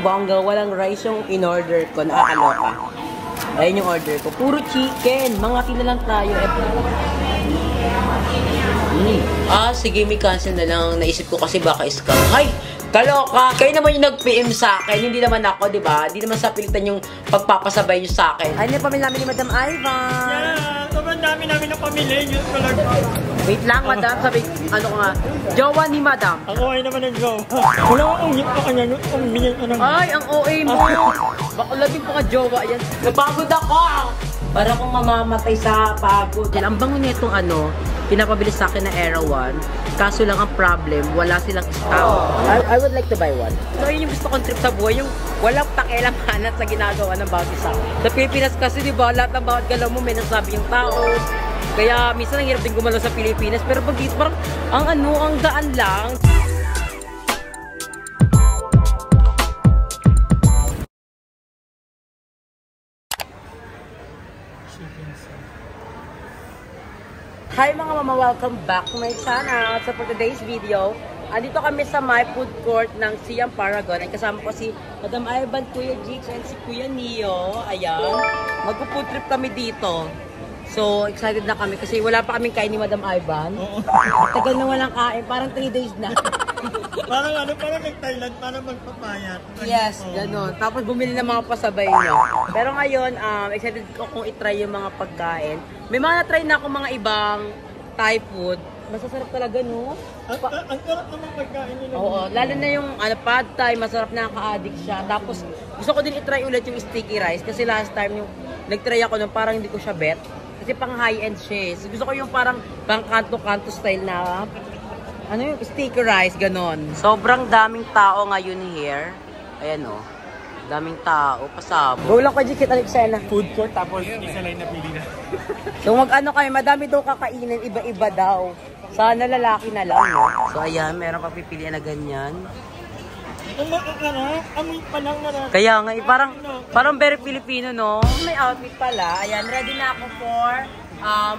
bonggang walang rice yung in-order ko. Nakakaloka. Ayun yung order ko. Puro chicken. Mga na lang tayo. Sige, may cancel na lang. Naisip ko kasi baka scam. Hay! Kaloka! Kayo naman yung nag-PM sa akin. Hindi naman ako, di ba? Hindi naman sa pilitan yung pagpapasabay nyo sa akin. Ayun yung pamilya namin ni Madam Ivan. Yeah! Sobrang dami namin ng pamilya. Yun talaga. Wait lang, Madam. Sabi, ano ko nga? Jowa ni Madam. Ang OA naman ng jowa. Wala akong ungit pa kanya. Ay, ang OA mo. Bakla din pa ka jowa yan. Napagod ako! Para kung mamamatay sa pagod. Ang bango nitong pinapabilis sa akin na Era 1. Kaso lang ang problem, wala silang stock. I would like to buy one. So yun yung gusto kong trip sa buhay, yung walang pakialamanat sa ginagawa ng bawat isa. Sa Pilipinas kasi, di ba, lahat ng bawat galaw mo may nasabi yung tao. Kaya minsan ang hirap din gumalaw sa Pilipinas. Pero pag dito parang ang daan lang. Hi mga mama, welcome back to my channel. So for today's video, andito kami sa my food court ng Siam Paragon. At kasama ko si Madam Ivan, Kuya Jigs, and si Kuya Neo. Ayan, mag-food trip kami dito. So excited na kami kasi wala pa kaming kain ni Madam Ivan. Tagal na walang kain, parang 3 days na. parang nag-Thailand, parang magpapayat. Yes, gano'n. Tapos bumili ng mga pasabay nyo. Pero ngayon, excited ko kung itry yung mga pagkain. May mga na-try na ako mga ibang Thai food. Masasarap talaga, no? Ang sarap naman pagkain nila. Oo, lalo na yung pad Thai, masarap na ka-addict siya. Tapos gusto ko din itry ulit yung sticky rice. Kasi last time yung nag-try ako nung parang hindi ko siya bet. Kasi pang high-end siya. So, gusto ko yung parang pang kanto-kanto style na yung sticky rice, ganon. Sobrang daming tao ngayon here. Ayan o. Daming tao. Pasabog. Go lang ko, Jikit Alexena. Food court, tapos isa lang napili na. So mag-ano kayo, madami daw kakainin, iba-iba daw. Sana lalaki na lang, no? So ayan, meron papipilian na ganyan. Amoy pa lang na. Kaya nga, parang very Filipino, no? May outfit pala. Ayan, ready na ako for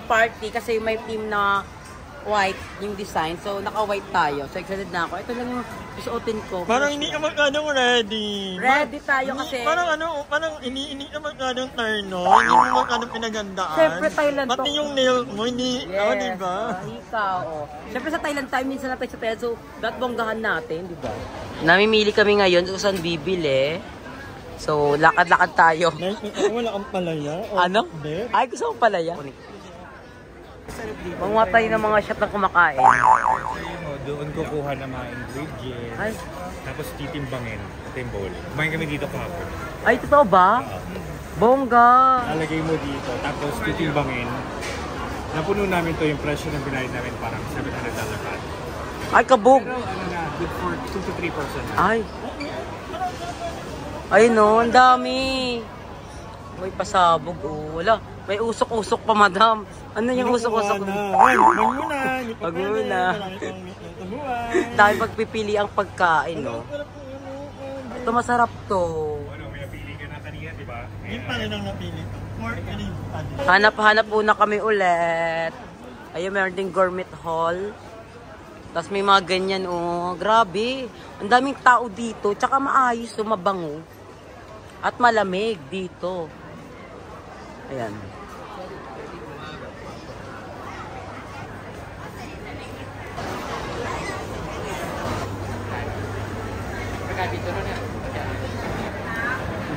party kasi may team na white yung design. So, naka-white tayo. So, excited na ako. Ito lang yung suotin ko. Parang hindi ka magkadong ready. Ready tayo kasi. Parang hindi ka magkadong terno. Hindi mo magkadong pinagandaan. Siyempre, Thailand to. Pati yung nail mo, hindi. Yes. Diba? Ikaw, Siyempre, sa Thailand time, minsan natin sa Thailand. So, dapat bonggahan natin, di ba? Namimili kami ngayon kung saan bibili. So, lakad-lakad tayo. Wala kang palaya? Ano? Ay, gusto kong palaya. Mamatay ng mga shop na kumakain. Doon kukuha ng mga ingredients. Ay. Tapos titimbangin. Ito yung bowl. Kumain kami dito kahapon. Ay, totoo ba? Bongga! Lalagay mo dito. Tapos titimbangin. Napuno namin to yung presyo ng binayad namin parang $700 pa. Ay, kabog! Pero good for 2 to 3%. Ay! Ay no, ang dami! May pasabog, wala. May usok-usok pa, madam. Ano yung usok-usok? Wag muna. Dahil pagpipili ang pagkain, no? Ito masarap to. May napili ka na kanina, di ba? Yung pa rin ang napili. Hanap-hanap muna kami ulit. Ayun, meron ding gourmet hall. Tapos may mga ganyan, grabe. Ang daming tao dito. Tsaka maayos, mabango. At malamig dito. Ayan.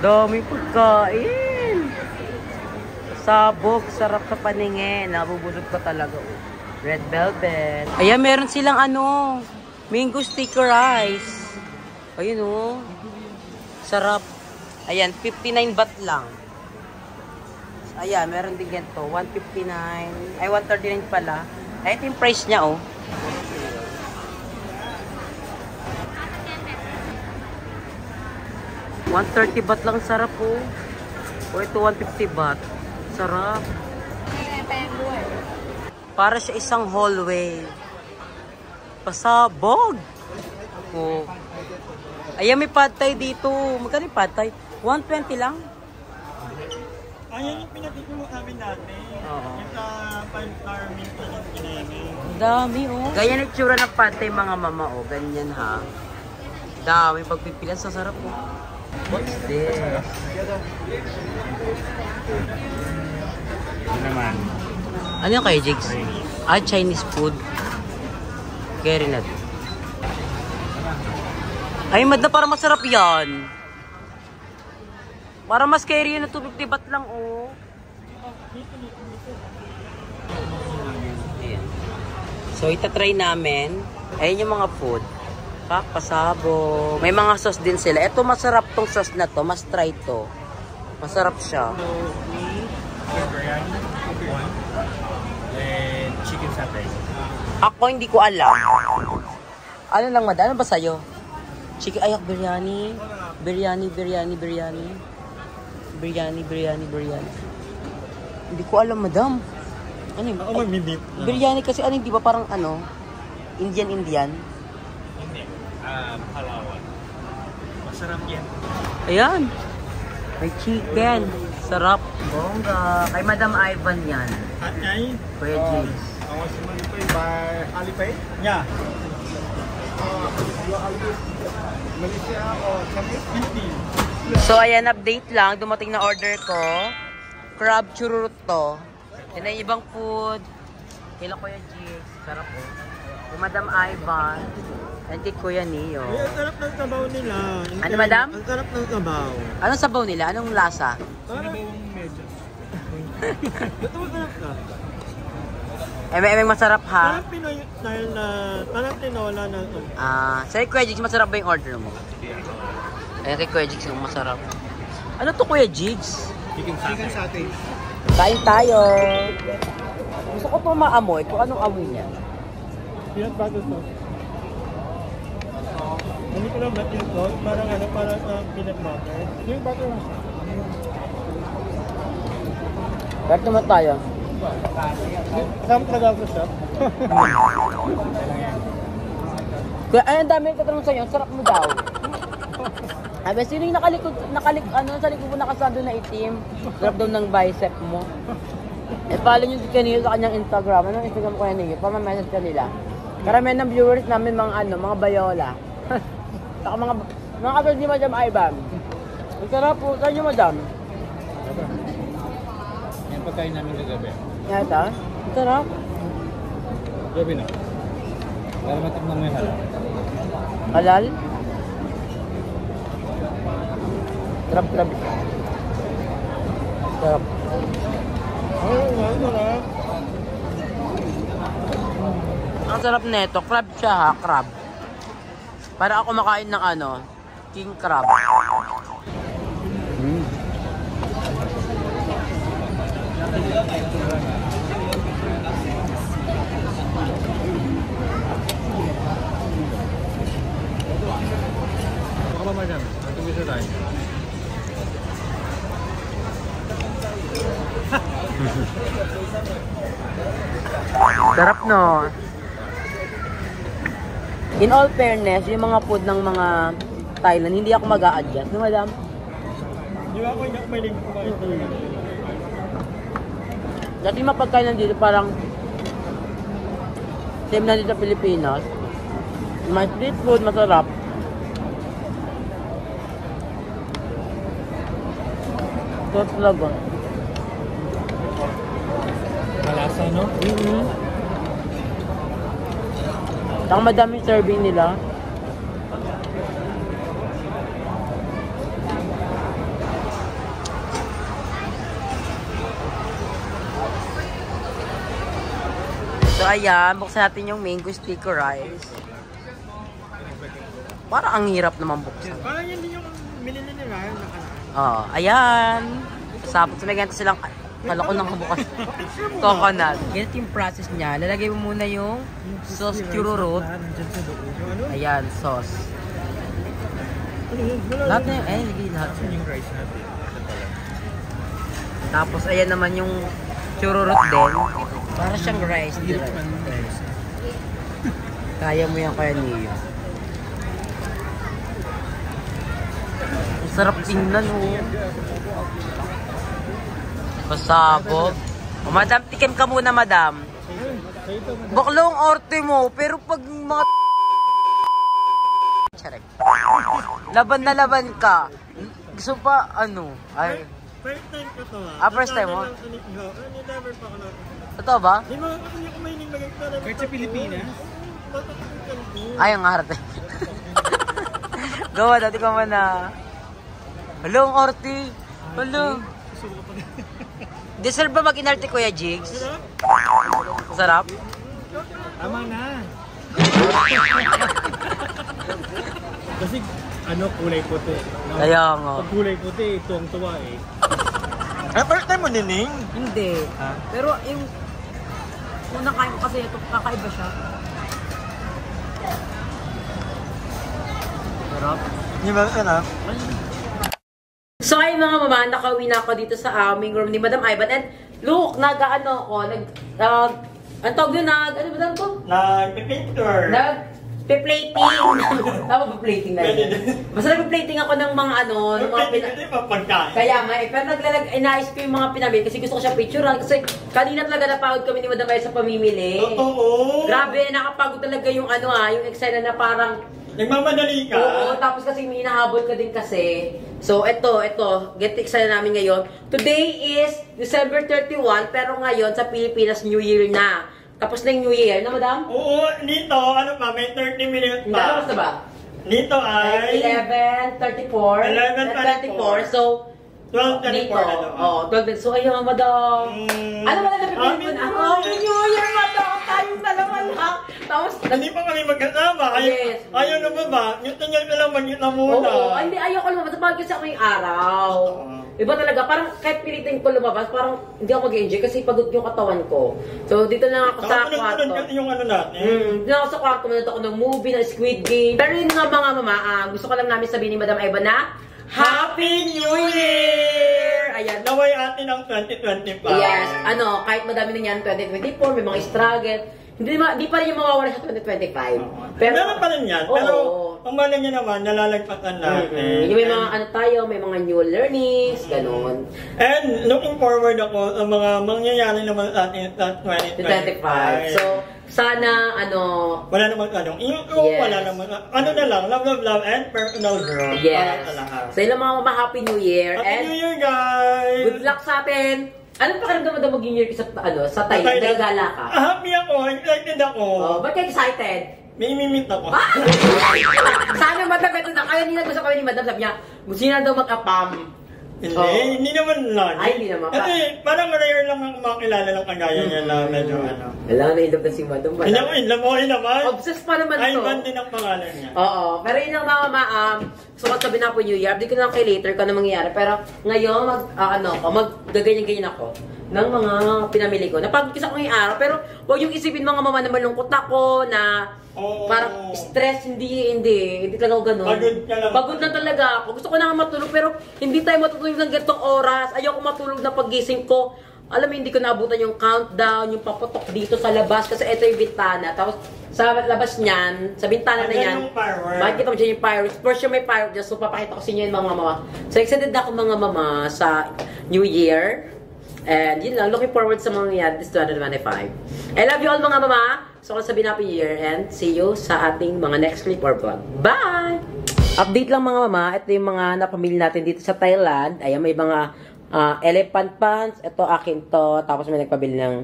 Dami pagkain. Sabog, sarap sa paningin. Nabubulog ka talaga. Red velvet. Ayan, meron silang mango sticky rice. Ayun sarap. Ayan, 59 baht lang. Ayan, meron din ganito. 159. Ay, 139 pala. Ay, ito yung price niya, 130 baht lang, sarap, ito 150 baht. Sarap. Para siya isang hallway. Pasabog. Ayan, may pad thai dito. Magkano yung pad thai? 120 lang. Ayan yung pinakita mo namin dati. Yung sa 5-star minsan yung pinemi. Dami, Ganyan yung tsura ng pad thai, mga mama, ganyan, ha. Dami pagpipilan sa sarap po. What's this? Ito naman. Ano yung kay Jigs? Ah, Chinese food. Carry na. Ay, madam, para masarap yan. Para mas carry yun na 250 baht lang, oh. Ayan. So, itatry namin. Ayan yung mga food. Pasabo. May mga sauce din sila. Ito, masarap tong sauce na to. Mas try to. Masarap siya. So, biryani, one, and chicken satay. Ako, hindi ko alam. Ano lang, madam? Ano ba sa'yo? Chicken, ayak, biryani. Biryani. Hindi ko alam, madam. Ano yun? Ako mag-beef. Biryani kasi ano, di ba parang ano? Indian. Hindi. Palawan. Masarap yan. Ayan. May chicken. Sarap. Bongga. Kay Madam Ivan yan. At ngay? Kuya Jigs. Ako si Malipay by Alipay? Yeah. Malaysia o Chinese 50. So, ayan, update lang. Dumating na order ko. Crab chururut to. Yan ang ibang food. Kila Kuya Jigs. Sarap po. Kay Madam Ivan. And kay Kuya Neo. Ay, ang sarap ng sabaw nila. Ano, madam? Ang sarap ng sabaw. Anong sabaw nila? Anong lasa? Sinabawang medyo. Ito masarap ka. Emeng masarap ha? Parang Pinoy style na, parang tinola na ito. Sa'yo Kuya Jigs, masarap ba yung order mo? Ayan kay Kuya Jigs, yung masarap. Ano to Kuya Jigs? Chicken satay. Kain tayo! Gusto ko itong maamoy. Kung anong amoy niya. Peanut butter sauce. Hindi ko lang ba't yung sauce? Parang ano, parang peanut butter. Yung butter lang. Kahit naman tayo. Kasama talaga ako siya. Kuya, ay, ang dami katanong sa'yo. Ang sarap mo daw. Sabi, sino yung sa likod mo nakasado na itim? Sarap daw ng bicep mo. Follow nyo si Kanil sa kanyang Instagram. Anong Instagram ko yan niyo? Pamamessage ka nila. Karamihan ng viewers namin mga bayola. Saka mga katulad ni Madam Ivan. Ang sarap po. Saan nyo, Madam? Yan pagkain namin kagabi. Yata? Ang sarap. Gabi na. Para matikman mo yung halal. Halal? Sarap. Sarap. Sarap. Ang sarap nito. Crab siya ha. Crab. Para ako makain ng ano, king crab. Baka ba madam? Natunggu sa tayo. Sarap no. In all fairness, yung mga food ng mga Thailand, hindi ako mag-a-adjust. No, madam? Di ba ako yung maling kumain talaga? Dati mapagkainan dito parang same na dito sa Pilipinas. May street food, masarap. Sarap talaga. Malasa, no? Saka madaming serving nila. So ayan, buksan natin yung mango sticky rice. Parang ang hirap naman buksan. Parang yan din yung binili nila yung nakaraan. Oh, ayan. Sapot sa may ganito silang kala ko nang bukas. Coconut. Ganito yung process niya. Lalagay mo muna yung sauce chururut. Ayan, sauce. Lahat na yun. Lagay lahat. Yung rice natin. Tapos ayan naman yung chururut din. Para siyang rice. Kaya mo yan kaya niyo. Ang sarap tingnan oh. Pasabog. O, madam, tikim ka muna, madam. Baklong orte mo, pero pag mga... Charek. Laban na laban ka. Gusto pa, ano? Ay. First time ko to First time mo? Never pa ako na. Totoo ba? Di ba kasi hindi ko mahiling magagtara. Kahit sa Pilipinas? Ay, ang arte. Gawa, dati ka man na. Hello, ang arte. Hello. Deserve ba mag-inarte, Kuya Jigs? Sarap? Tama na. Kasi ano, kulay puti. No? Kaya nga. Pag kulay puti, tuwang-tuwa eh. First time mo nining? Hindi. Ha? Pero yung unang kain ko kasi ito, kakaiba siya. Sarap. Di ba ano? So ayun mga mama, nakauwi na ako dito sa aming room ni Madam Ivan. And look, nag-ano ako, ang tawag yun, ano ba to? Nag-picture. Nag-plating. Tama ba plating na yun? Basta nag-plating ako ng mga ano, ng mga pagkain. Kaya nga eh, pero inayos ko yung mga pinamili kasi gusto ko siya picturean. Kasi kanina talaga napagod kami ni Madam Ivan sa pamimili. Totoo. Grabe, nakapagod talaga yung ano yung eksena na parang Nagmamadali ka? Oo, tapos kasi may hinahabol ka din kasi. So, ito, get excited namin ngayon. Today is December 31, pero ngayon sa Pilipinas, New Year na. Tapos na yung New Year, na madam? Oo, dito, ano pa, may 30 minutes pa. Tapos na ba? Dito ay... 11:34. 11:24, so... 12:34 na doon. Oo, 12. So, ayun, madam. Ano ba na Happy na? Happy New Year, madam! Tayong dalawa na. Tapos... Hindi pa kami magkasama. Yes. Ayaw na ba ba? Yung tingnan ka lang magkita muna. Oo, hindi, ayoko lumabas. Bakit kasi ako yung araw. Iba talaga, parang kahit pilitin ko lumabas, parang hindi ako mag-enjoy kasi pagod yung katawan ko. So, dito lang ako sa kwarto. Kasi yung ano natin. Dito lang ako sa kwarto, manood ako ng movie, ng Squid Game. Pero yun nga mga mama, gusto ko lang namin sabihin ni Madam Ivan na, Happy New Year! Ayan. Naway atin ang 2025. Yes, kahit madami na yan, 2024, may mga struggle. Hindi pa rin yung mawawala sa 2025. Pero meron pa rin yan. Pero kung mali nyo naman, nalalagpasan natin. Yung may mga tayo, may mga new learnings, ganon. And looking forward ako sa mga mangyayari naman sa atin sa 2025. So, sana, wala namang tanong. Wala namang, na lang, love, and personal growth. Yes. Para sa lahat. So, yun lang mga Happy New Year. Happy New Year, guys! Good luck sa atin! Anong pakiramdam mo mag-New Year sa Thailand? Nagagala ka? Happy ako, excited ako. Ba't ka excited? May imimit ako. Sana matabeto na. Kaya nila gusto kami ni Madam, sabi niya, gusto niya daw mag-apam. Hindi naman lagi. Ay, hindi naman. Kasi parang rare lang ang makilala ng kagaya niya na medyo Wala na ilog na si Madam. Hindi ako in love mo, naman. Obsessed pa naman to. Ay, ban din ang pangalan niya. Oo. Pero yun ang mga so sabi na po New Year, di ko na kay later kung ano mangyayari. Pero ngayon, maggaganyan-ganyan ako ng mga pinamili ko. Napagod kasi ako ngayong araw, pero huwag yung isipin mga mama na malungkot ako, na parang stress, hindi talaga ako ganun. Pagod lang talaga ako. Gusto ko na nga matulog, pero hindi tayo matutulog ng ganitong oras. Ayoko matulog na pagising ko. Alam mo, hindi ko naabutan yung countdown, yung paputok dito sa labas, kasi ito yung bintana. Tapos, sa labas niyan, sa bintana na yan, makikita mo dyan yung fireworks. For sure may fireworks dyan, so papakita ko sa inyo yung mga mama. So, excited na ako mga mama sa New Year. And yun lang, looking forward sa mga yan this 2025. I love you all mga mama. So, kung sabihin Happy Year and see you sa ating mga next clip or vlog. Bye! Update lang mga mama, ito yung mga napamili natin dito sa Thailand. Ayan, may mga elephant pants. Ito, akin to. Tapos may nagpabili ng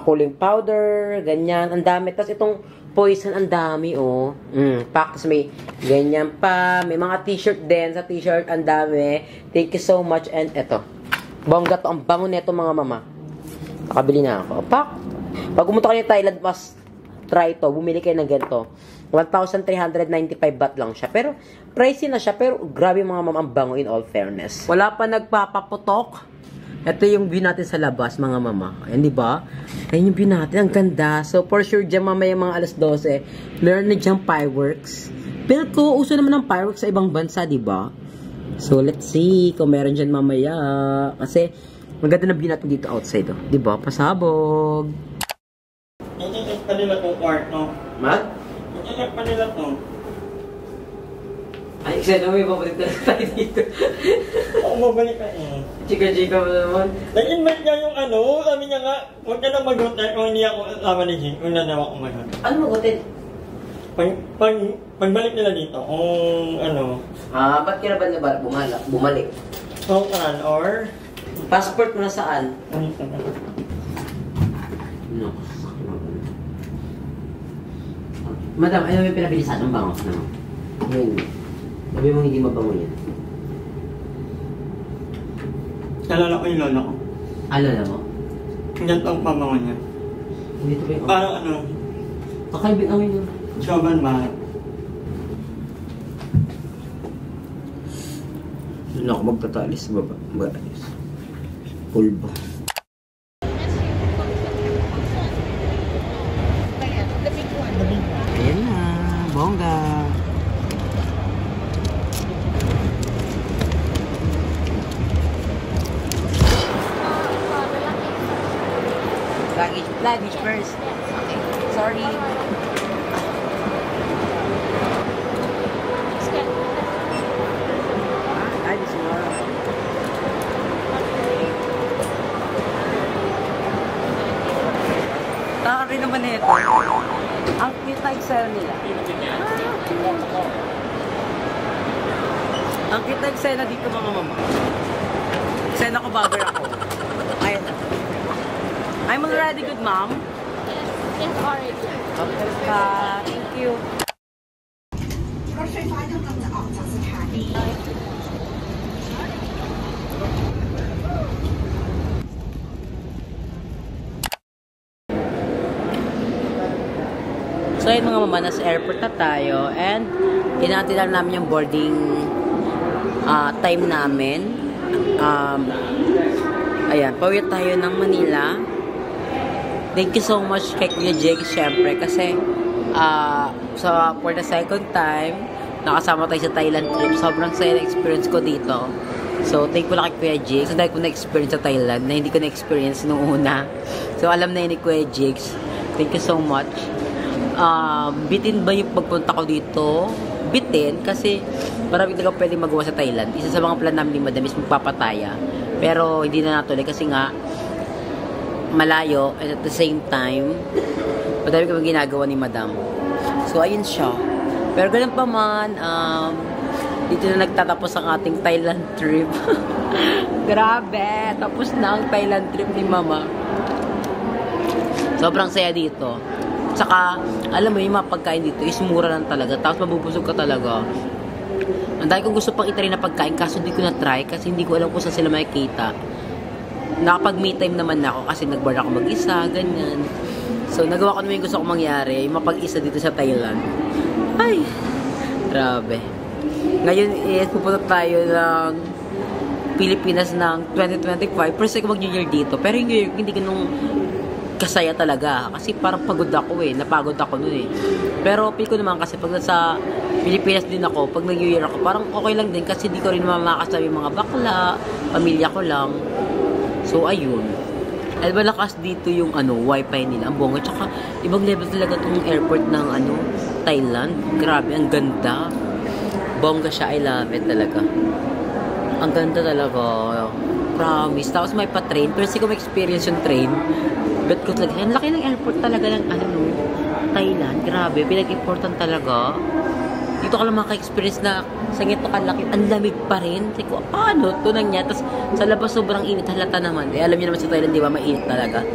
cooling powder, ganyan. Ang dami. Tapos itong poison, ang dami, oh. Tapos may ganyan pa. May mga t-shirt din. Sa t-shirt, ang dami. Thank you so much. And ito. Bongga to. Ang bango nito mga mama. Nakabili na ako. Pag pumunta kayo Thailand, mas try to. Bumili kayo ng ganito. 1,395 baht lang siya. Pero, pricey na siya. Pero, grabe mga mama, ang bango in all fairness. Wala pa nagpapaputok. Ito yung view natin sa labas, mga mama. Ayan, di ba? Ayan yung view natin. Ang ganda. So, for sure, dyan mamaya mga alas 12, meron na dyan fireworks. Pero ko, uso naman ng fireworks sa ibang bansa, di ba? So, let's see kung meron dyan mamaya. Kasi, maganda na view natin dito outside, oh. Di ba? Pasabog. Ititik pa nila kung kwarto. Mag? Ititik pa nila to. Ay, excited mo yung babalik na tayo dito. Ako mabalik ka eh. Chika-chika mo naman. Nag-invite niya yung sabi niya nga, huwag ka na mag-hotel kung hindi ako kasama ni Jing, kung nanawa ko mag-hotel. Ano mag-hotel? Pagbalik nila dito, kung ano, Ba't ka na ba bumalik? or Passport mo na saan? dito na. No. Madam, ano may pinabilisan ng bango? No. Yun. Sabi mo hindi mabango yan. Nalala ko yung lolo ko. Alala mo? Ganito ang pabango niya. Dito ba yung... Parang ano, Kakaibig ang yun. Joban Mahal. Doon ako magtatalis sa baba. Magalis. Pulbo. Ayan na. Bongga. Luggage first. Okay. Sorry. Ay, di siguro. Taka rin naman ito. Ang cute na excel nila. Ang cute na excel na dito mga mama. Excel ako, bagger ako. Ayan na. I'm already good, ma'am. Yes, already. Okay, thank you. รถไฟฟ้ากำลังจะออกจากสถานี So yun mga mama, nasa airport na tayo and hinati lang namin yung boarding time namin. Ayan, pauwi tayo ng Manila. Thank you so much kay Kuya Jake, syempre, kasi for the second time, nakasama tayo sa Thailand trip. Sobrang saya na experience ko dito. So, thank you lang kay Kuya Jake. So, dahil ko na-experience sa Thailand na hindi ko na-experience nung una. So, alam na yun ni Kuya Jake. Thank you so much. Bitin ba yung pagpunta ko dito? Bitin, kasi marami talaga pwede magawa sa Thailand. Isa sa mga plan namin ni Madam is magpapataya. Pero, hindi na natuloy kasi nga, malayo, and at the same time, madami kami ginagawa ni Madam. So, ayun siya. Pero ganun pa man, dito na nagtatapos ang ating Thailand trip. Grabe! Tapos na ang Thailand trip ni Mama. Sobrang saya dito. Saka, alam mo, yung mga pagkain dito is mura lang talaga. Tapos mabubusog ka talaga. Ang dahil kong gusto pang itry na pagkain, kaso hindi ko na-try kasi hindi ko alam kung saan sila makikita. Nakapag-me time naman ako kasi nag-bar ako mag-isa, ganyan. So, nagawa ko naman yung gusto kong mangyari, yung mapag-isa dito sa Thailand. Ay! Grabe. Ngayon is, pupunta tayo ng Pilipinas ng 2025. First ko mag-New Year dito. Pero yung New Year, hindi ganun kasaya talaga. Kasi parang pagod ako eh. Napagod ako nun eh. Pero feel ko naman kasi pag nasa Pilipinas din ako, pag nag-New Year ako, parang okay lang din kasi di ko rin makakasama yung mga bakla, pamilya ko lang. So, ayun. At malakas dito yung wifi nila. Ang bongga. Tsaka, ibang level talaga itong airport ng Thailand. Grabe, ang ganda. Bongga siya. I love it talaga. Ang ganda talaga. Promise. Tapos may pa-train. Pero hindi ko ma-experience yung train. Bet ko talaga. Ang laki ng airport talaga ng Thailand. Grabe. Pinag-important talaga. Dito ka lang maka-experience na sa ganito kalaki, ang lamig pa rin. Sabi ko, paano? Tunang niya. Tapos sa labas sobrang init, halata naman. Eh, alam niyo naman sa Thailand, di ba, mainit talaga.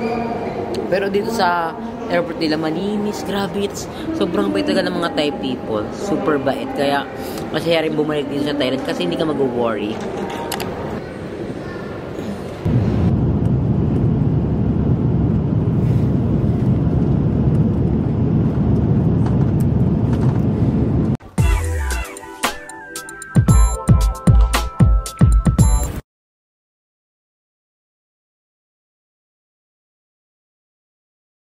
Pero dito sa airport nila, malinis, grabe. Sobrang bait talaga ng mga Thai people. Super bait. Kaya, masaya rin bumalik dito sa Thailand kasi hindi ka mag-worry.